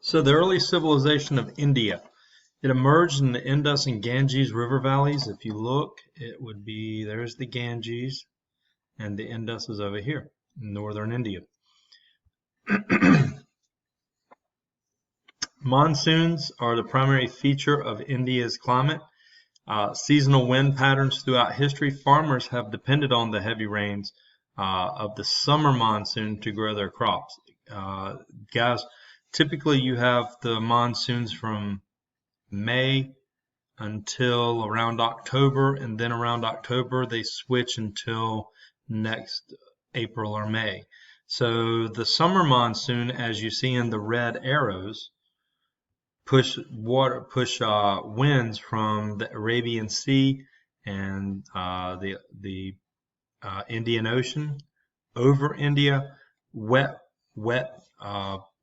So the early civilization of India, it emerged in the Indus and Ganges river valleys. If you look, it would be, there's the Ganges, and the Indus is over here in northern India. Monsoons are the primary feature of India's climate. Seasonal wind patterns throughout history, farmers have depended on the heavy rains of the summer monsoon to grow their crops. Guys, typically you have the monsoons from May until around October, and then around October they switch until next April or May. So the summer monsoon, as you see in the red arrows, push winds from the Arabian Sea and the Indian Ocean over India, wet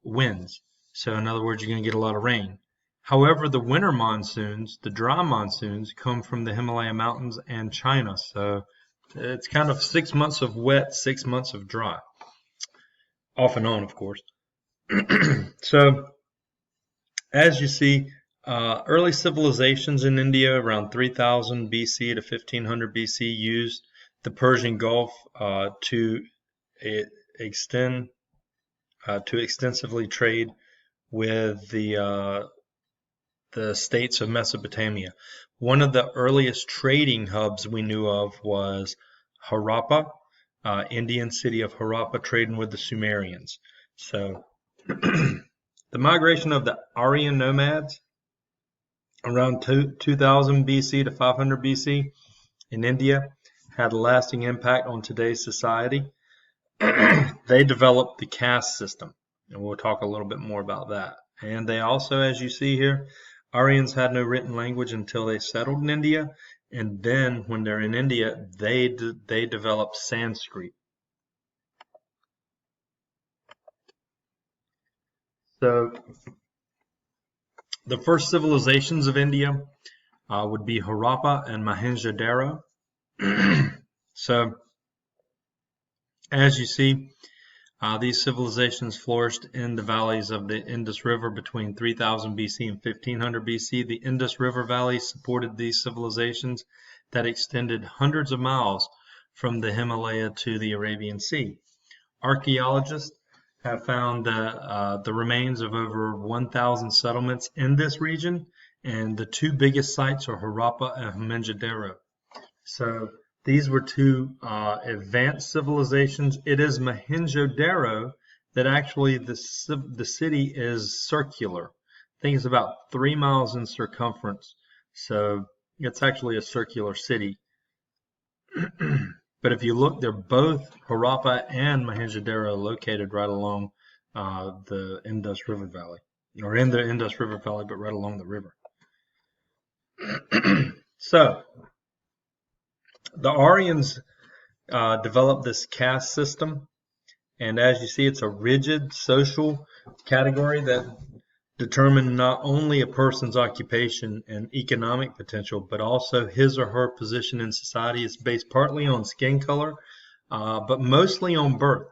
winds. So in other words, you're going to get a lot of rain. However, the winter monsoons, the dry monsoons, come from the Himalaya Mountains and China. So it's kind of 6 months of wet, 6 months of dry. Off and on, of course. So as you see, early civilizations in India around 3000 BC to 1500 BC used the Persian Gulf to extensively trade with the states of Mesopotamia. One of the earliest trading hubs we knew of was Harappa, Indian city of Harappa, trading with the Sumerians. So the migration of the Aryan nomads around 2000 BC to 500 BC in India had a lasting impact on today's society. They developed the caste system, and we'll talk a little bit more about that. And they also, as you see here, Aryans had no written language until they settled in India, and then when they're in India, they developed Sanskrit. So the first civilizations of India would be Harappa and Mohenjo-Daro. So as you see, these civilizations flourished in the valleys of the Indus River between 3000 BC and 1500 BC. The Indus River Valley supported these civilizations that extended hundreds of miles from the Himalaya to the Arabian Sea. Archaeologists have found the remains of over 1,000 settlements in this region, and the two biggest sites are Harappa and Mohenjo-Daro. So these were two advanced civilizations. It is Mohenjo-Daro that actually the city is circular. I think it's about 3 miles in circumference. So it's actually a circular city. But if you look, they're both Harappa and Mohenjo-Daro located right along the Indus River Valley, or in the Indus River Valley, but right along the river. So the Aryans developed this caste system, and as you see, it's a rigid social category that determined not only a person's occupation and economic potential, but also his or her position in society. Is based partly on skin color, but mostly on birth.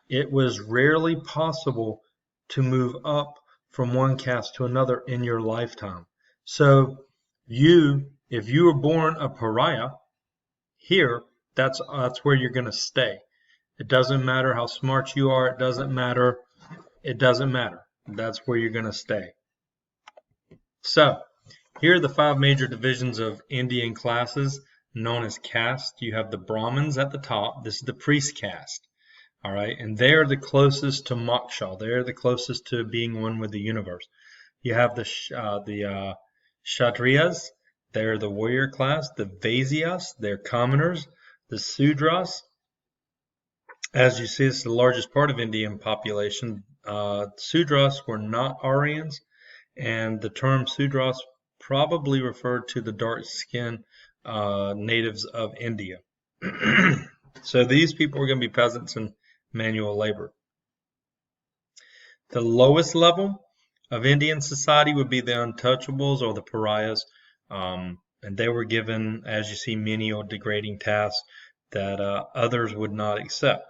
It was rarely possible to move up from one caste to another in your lifetime. So if you were born a pariah, here, that's where you're going to stay. It doesn't matter how smart you are. It doesn't matter. That's where you're going to stay. So here are the 5 major divisions of Indian classes known as caste. You have the Brahmins at the top. This is the priest caste. All right, and they're the closest to moksha. They're the closest to being one with the universe. You have the Kshatriyas. They're the warrior class. The Vaisyas, they're commoners. The Sudras, as you see, it's the largest part of Indian population. Sudras were not Aryans, and the term Sudras probably referred to the dark-skinned natives of India. So these people were going to be peasants and manual labor. The lowest level of Indian society would be the untouchables or the pariahs, and they were given, as you see, menial degrading tasks that others would not accept.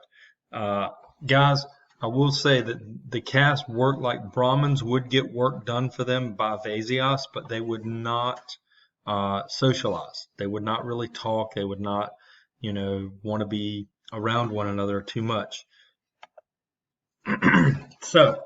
Guys, I will say that the caste worked like Brahmins would get work done for them by Vaisyas, but they would not socialize. They would not really talk. They would not, want to be around one another too much. So,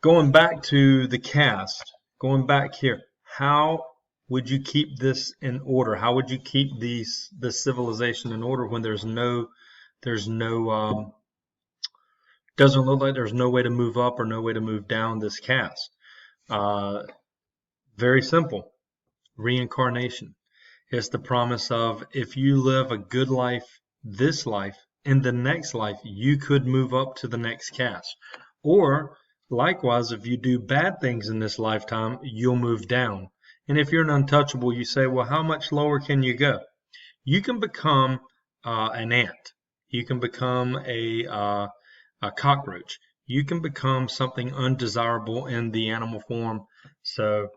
going back to the caste, going back here, how would you keep this in order? How would you keep this civilization in order when doesn't look like there's no way to move up or no way to move down this caste? Very simple. Reincarnation. It's the promise of if you live a good life, this life, in the next life, you could move up to the next caste. Or likewise, if you do bad things in this lifetime, you'll move down. And if you're an untouchable, you say, well, how much lower can you go? You can become an ant. You can become a cockroach. You can become something undesirable in the animal form. So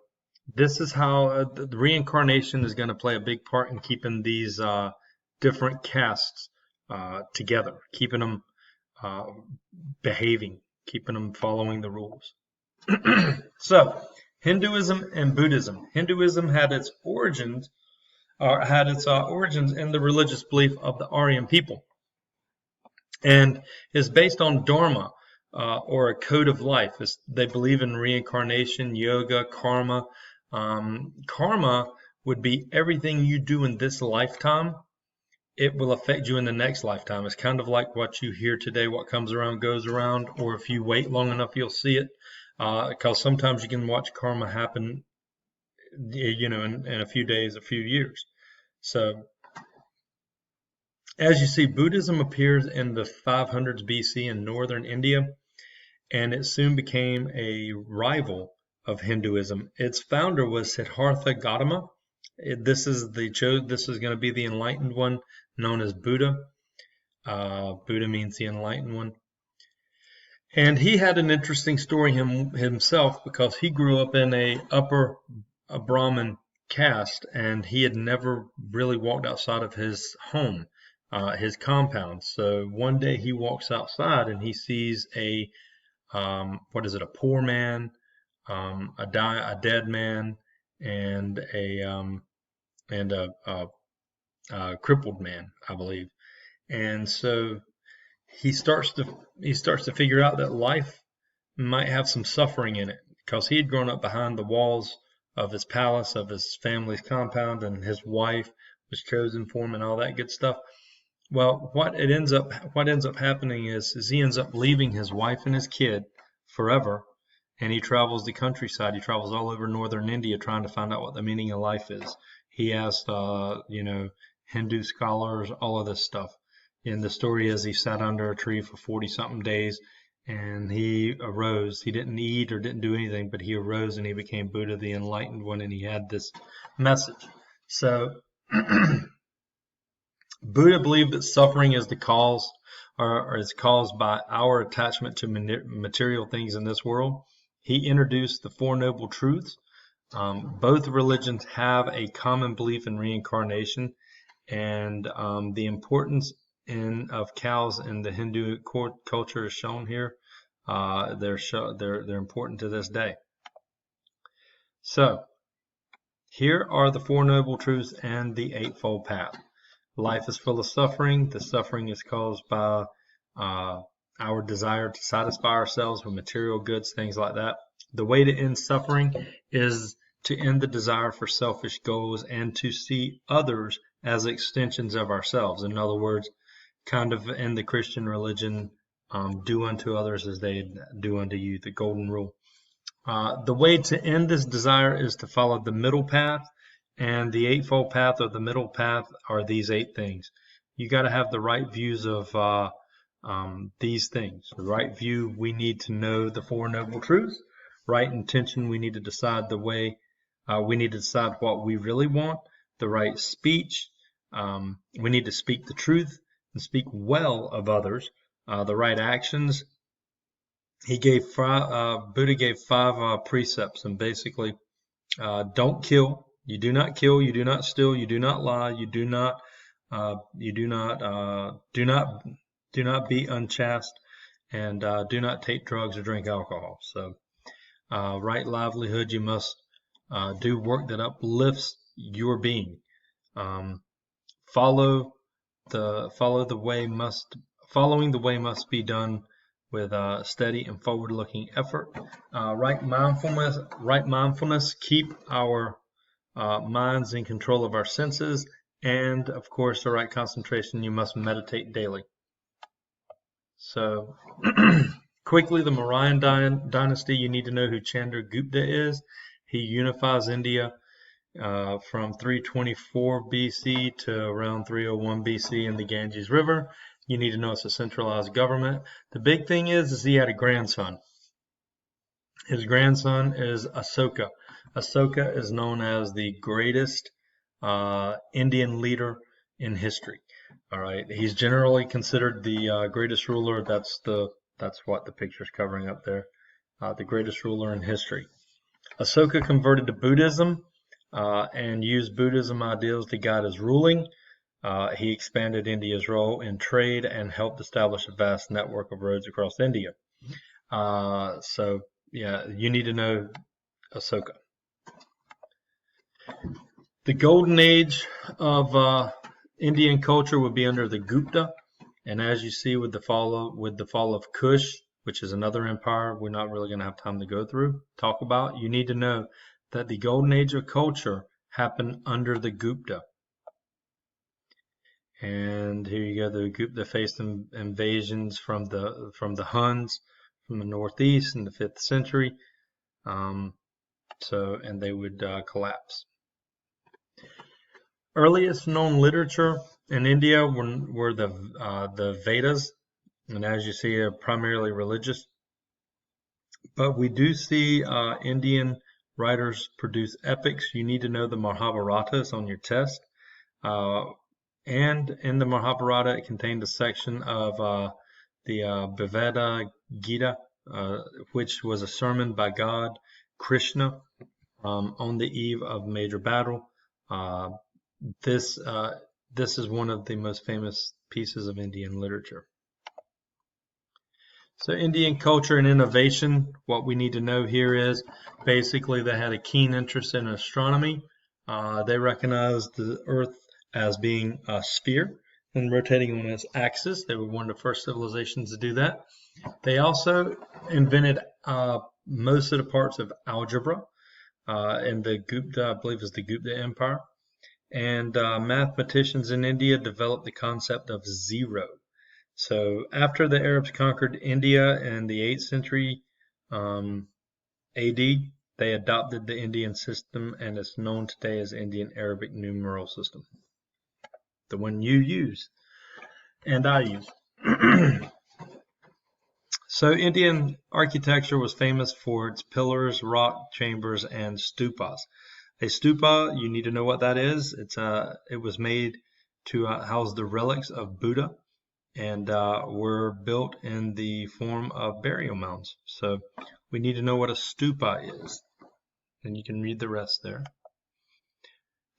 this is how the reincarnation is going to play a big part in keeping these different castes together, keeping them behaving, keeping them following the rules. So, Hinduism and Buddhism. Hinduism had its origins in the religious belief of the Aryan people, and is based on dharma, or a code of life. They believe in reincarnation, yoga, karma. Karma would be everything you do in this lifetime. It will affect you in the next lifetime. It's kind of like what you hear today, what comes around goes around, or if you wait long enough, you'll see it. Because sometimes you can watch karma happen, in a few days, a few years. So, as you see, Buddhism appears in the 500s BC in northern India, and it soon became a rival of Hinduism. Its founder was Siddhartha Gautama. This is going to be the enlightened one, known as Buddha. Buddha means the enlightened one. And he had an interesting story himself, because he grew up in a Brahmin caste, and he had never really walked outside of his home, his compound. So one day he walks outside and he sees a poor man, a dead man, and a crippled man, I believe. And so he starts to figure out that life might have some suffering in it, because he had grown up behind the walls of his palace, of his family's compound, and his wife was chosen for him and all that good stuff. Well, what ends up happening is he ends up leaving his wife and his kid forever, and he travels the countryside. He travels all over northern India trying to find out what the meaning of life is. He asked, Hindu scholars, all of this stuff. And the story is he sat under a tree for 40-something days, and he arose. He didn't eat or didn't do anything, but he arose and he became Buddha, the enlightened one, and he had this message. So Buddha believed that suffering is the cause, or is caused by our attachment to material things in this world. He introduced the Four Noble Truths. Both religions have a common belief in reincarnation, and the importance of cows in the Hindu culture is shown here. They're important to this day. So here are the Four Noble Truths and the Eightfold Path. Life is full of suffering. The suffering is caused by our desire to satisfy ourselves with material goods, things like that. The way to end suffering is to end the desire for selfish goals and to see others as extensions of ourselves. In other words, kind of in the Christian religion, do unto others as they do unto you, the golden rule. The way to end this desire is to follow the middle path, and the Eightfold Path, or the middle path, are these 8 things. You got to have the right views of these things. The right view, we need to know the Four Noble Truths. Right intention, we need to decide we need to decide what we really want. The right speech, we need to speak the truth and speak well of others. The right actions, Buddha gave 5 precepts, and basically, don't kill. You do not kill. You do not steal. You do not lie. You do not Do not be unchaste, and do not take drugs or drink alcohol. So, right livelihood, you must do work that uplifts your being. Following the way must be done with steady and forward-looking effort. Right mindfulness, keep our minds in control of our senses, and of course, the right concentration. You must meditate daily. So, quickly, the Mauryan dynasty. You need to know who Chandragupta is. He unifies India from 324 BC to around 301 BC in the Ganges River. You need to know it's a centralized government. The big thing is he had a grandson. His grandson is Asoka. Asoka is known as the greatest Indian leader in history. All right, he's generally considered the greatest ruler. That's what the picture's covering up there. The greatest ruler in history. Asoka converted to Buddhism and used Buddhism ideals to guide his ruling. He expanded India's role in trade and helped establish a vast network of roads across India. So, yeah, you need to know Asoka. The golden age of Indian culture would be under the Gupta, and as you see with the fall of Kush, which is another empire we're not really going to have time to talk about, you need to know that the golden age of culture happened under the Gupta. And here you go, the Gupta faced invasions from the Huns from the northeast in the 5th century. And they would collapse. Earliest known literature in India were the Vedas, and as you see, they're primarily religious. But we do see Indian writers produce epics. You need to know the Mahabharata is on your test. And in the Mahabharata, it contained a section of the Bhagavad Gita, which was a sermon by God, Krishna, on the eve of major battle. This is one of the most famous pieces of Indian literature. So Indian culture and innovation, what we need to know here is basically they had a keen interest in astronomy. They recognized the Earth as being a sphere and rotating on its axis. They were one of the first civilizations to do that. They also invented most of the parts of algebra in the Gupta, I believe is the Gupta Empire. And mathematicians in India developed the concept of zero. So after the Arabs conquered India in the 8th century AD, they adopted the Indian system, and it's known today as Indian Arabic numeral system. The one you use and I use. So Indian architecture was famous for its pillars, rock chambers, and stupas. A stupa, you need to know what that is. It was made to house the relics of Buddha, and were built in the form of burial mounds. So we need to know what a stupa is, and you can read the rest there.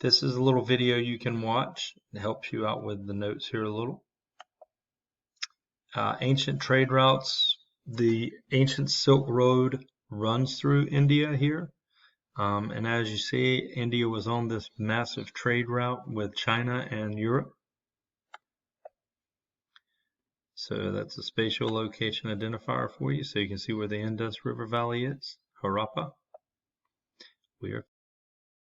This is a little video you can watch. It helps you out with the notes here a little. Ancient trade routes. The ancient Silk Road runs through India here. And as you see, India was on this massive trade route with China and Europe. So that's a spatial location identifier for you, so you can see where the Indus River Valley is, Harappa. We are